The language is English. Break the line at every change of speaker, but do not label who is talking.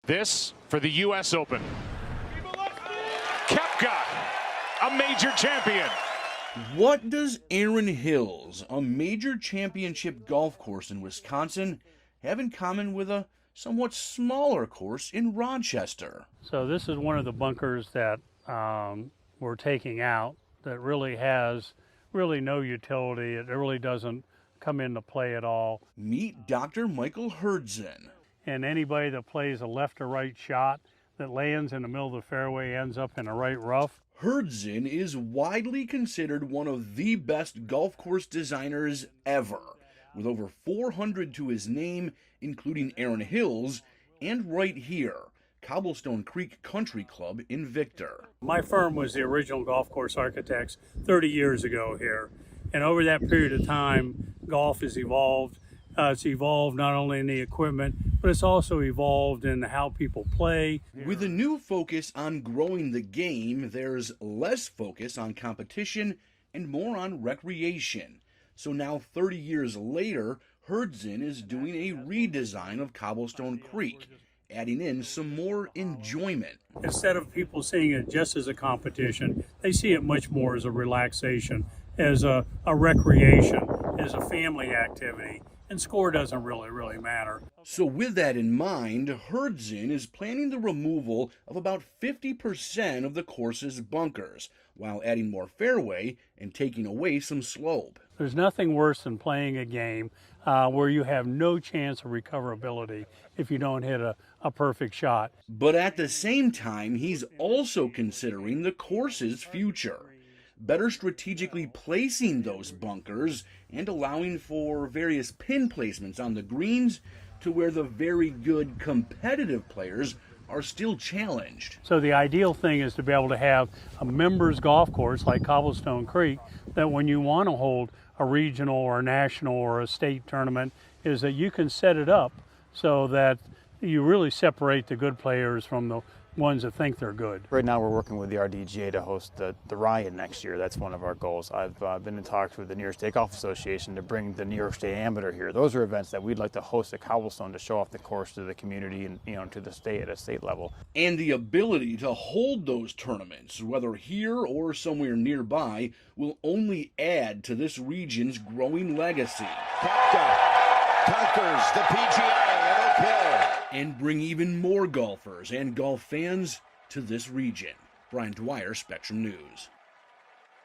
This for the U.S. Open. Koepka, a major champion.
What does Erin Hills, a major championship golf course in Wisconsin, have in common with a somewhat smaller course in Rochester?
So this is one of the bunkers that we're taking out that really has no utility. It really doesn't come into play at all.
Meet Dr. Michael Hurdzan.
And anybody that plays a left or right shot that lands in the middle of the fairway ends up in a right rough.
Hurdzan is widely considered one of the best golf course designers ever, with over 400 to his name, including Erin Hills, and right here, Cobblestone Creek Country Club in Victor.
My firm was the original golf course architects 30 years ago here. And over that period of time, golf has evolved. It's evolved not only in the equipment, but it's also evolved in how people play.
With a new focus on growing the game, there's less focus on competition and more on recreation. So now, 30 years later, Hurdzan is doing a redesign of Cobblestone Creek, adding in some more enjoyment.
Instead of people seeing it just as a competition, they see it much more as a relaxation, as a recreation, as a family activity. And score doesn't really matter.
So with that in mind, Hurdzan is planning the removal of about 50% of the course's bunkers, while adding more fairway and taking away some slope.
There's nothing worse than playing a game where you have no chance of recoverability if you don't hit a perfect shot.
But at the same time, he's also considering the course's future, better strategically placing those bunkers and allowing for various pin placements on the greens to where the very good competitive players are still challenged.
So the ideal thing is to be able to have a members golf course like Cobblestone Creek that when you want to hold a regional or a national or a state tournament is that you can set it up so that you really separate the good players from the ones that think they're good.
Right now we're working with the RDGA to host the Ryan next year. That's one of our goals. I've been in talks with the New York State Golf Association to bring the New York State Amateur here. Those are events that we'd like to host at Cobblestone to show off the course to the community and to the state at a state level.
And the ability to hold those tournaments, whether here or somewhere nearby, will only add to this region's growing legacy.
Koepka conquers the PGA at Oak Hill.
And bring even more golfers and golf fans to this region. Brian Dwyer, Spectrum News.